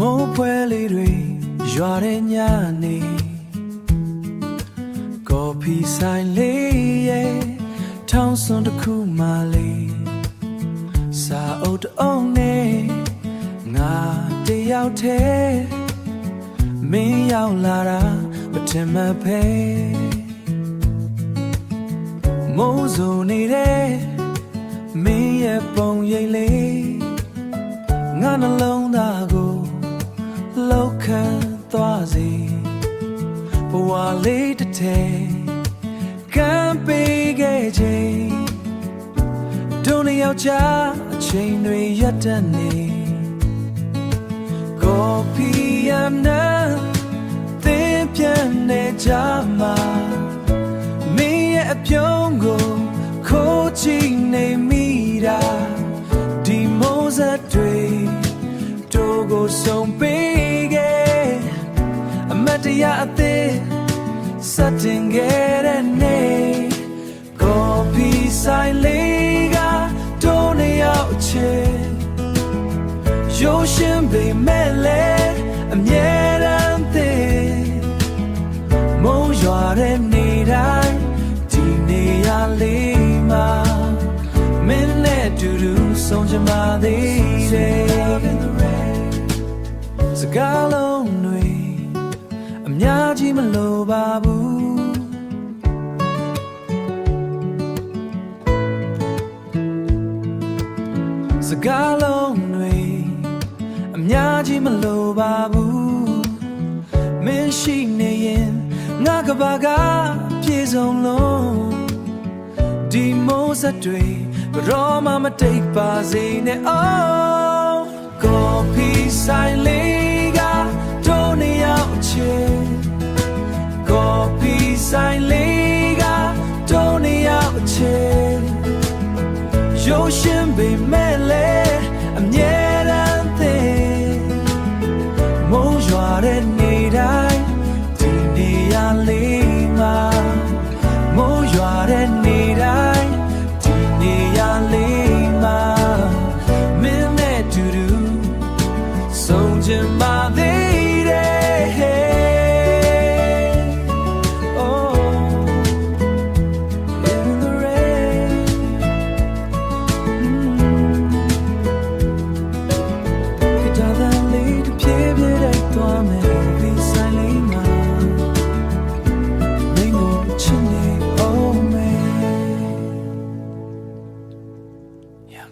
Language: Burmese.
မိုးဖွဲလေးတွေရွာတဲ့ညနေကော်ဖီဆိုင်လေးရဲ့ထောင်းစွန်တစ်ခုမှလေးစာအုပ်တအုံးနဲ့ငါတယောက်တည်းမင်းရောက်လာတာမထင်မှတ်ပဲမိုးစုံနေတဲ့မင်းရဲ့ပုံရိပ်လေးငါနှလုံးသားကိုလောက်ခံသွားစေဘဝလေးတစ်ထည်ကမ်းပေးခဲ့ခြင်းတို့နှစ်ယောက်ကြားအချိန်တွေရက်တတ်နေကော်ဖီရနာသင်ပြန်နေကြမှာမင်းရဲ့အပြုံးကိုခိုးကြည့်နေမိတာဒီမိုးစက်တွေတို့ကိုဆုံးပေးခဲ့အမတ်တရားအသေးစတင်ခဲ့တဲ့နေ့ကော်ဖီဆိုင်လေးကတို့နှစ်ယောက်ချေရိုးရှင်းပေမဲ့လည်းအမြဲတမ်းသေးမိုးရွာတဲ့နေ့တိုင်းဒီနေရာလေးမှာမင်းနဲ့တူတူဆုံးချင်ပါသေးတယ်စကားလုံးတွေအများကြီးမလိုပါဘူးစကားလုံးတွေအများကြီးမလိုပါဘူးမင်းရှိနေရင်ငါကဘာကပြေဆုံးလုံးဒီမိုးစက်တွေဘရောမမတိတ်ပါစေနဲ့ Oh ကော်ဖီဆိုင်လေးကတို့နှစ်ယောက်ချေကော်ဖီဆိုင်လေးကတို့နှစ်ယောက်ချေရိုးရှင်းပေမဲ့လည်းအမြဲတမ်းသေးမိုးရွာတဲ့နေ့တိုင်းဒီနေရာလေးမှာမိုးရွာတဲ့နေ့တိုင်းဒီနေရာလေးမှာမင်းနဲ့တူတူဆုံးချင်ပါသေးတယ် Oh in the rain ကြတဲ့လေးတစ်ပြေးပြေးတိုက်သွားမယ်ဒီဆိုင်လေးမှာမင်းကိုချစ်နေအောင်မယ် Yeah,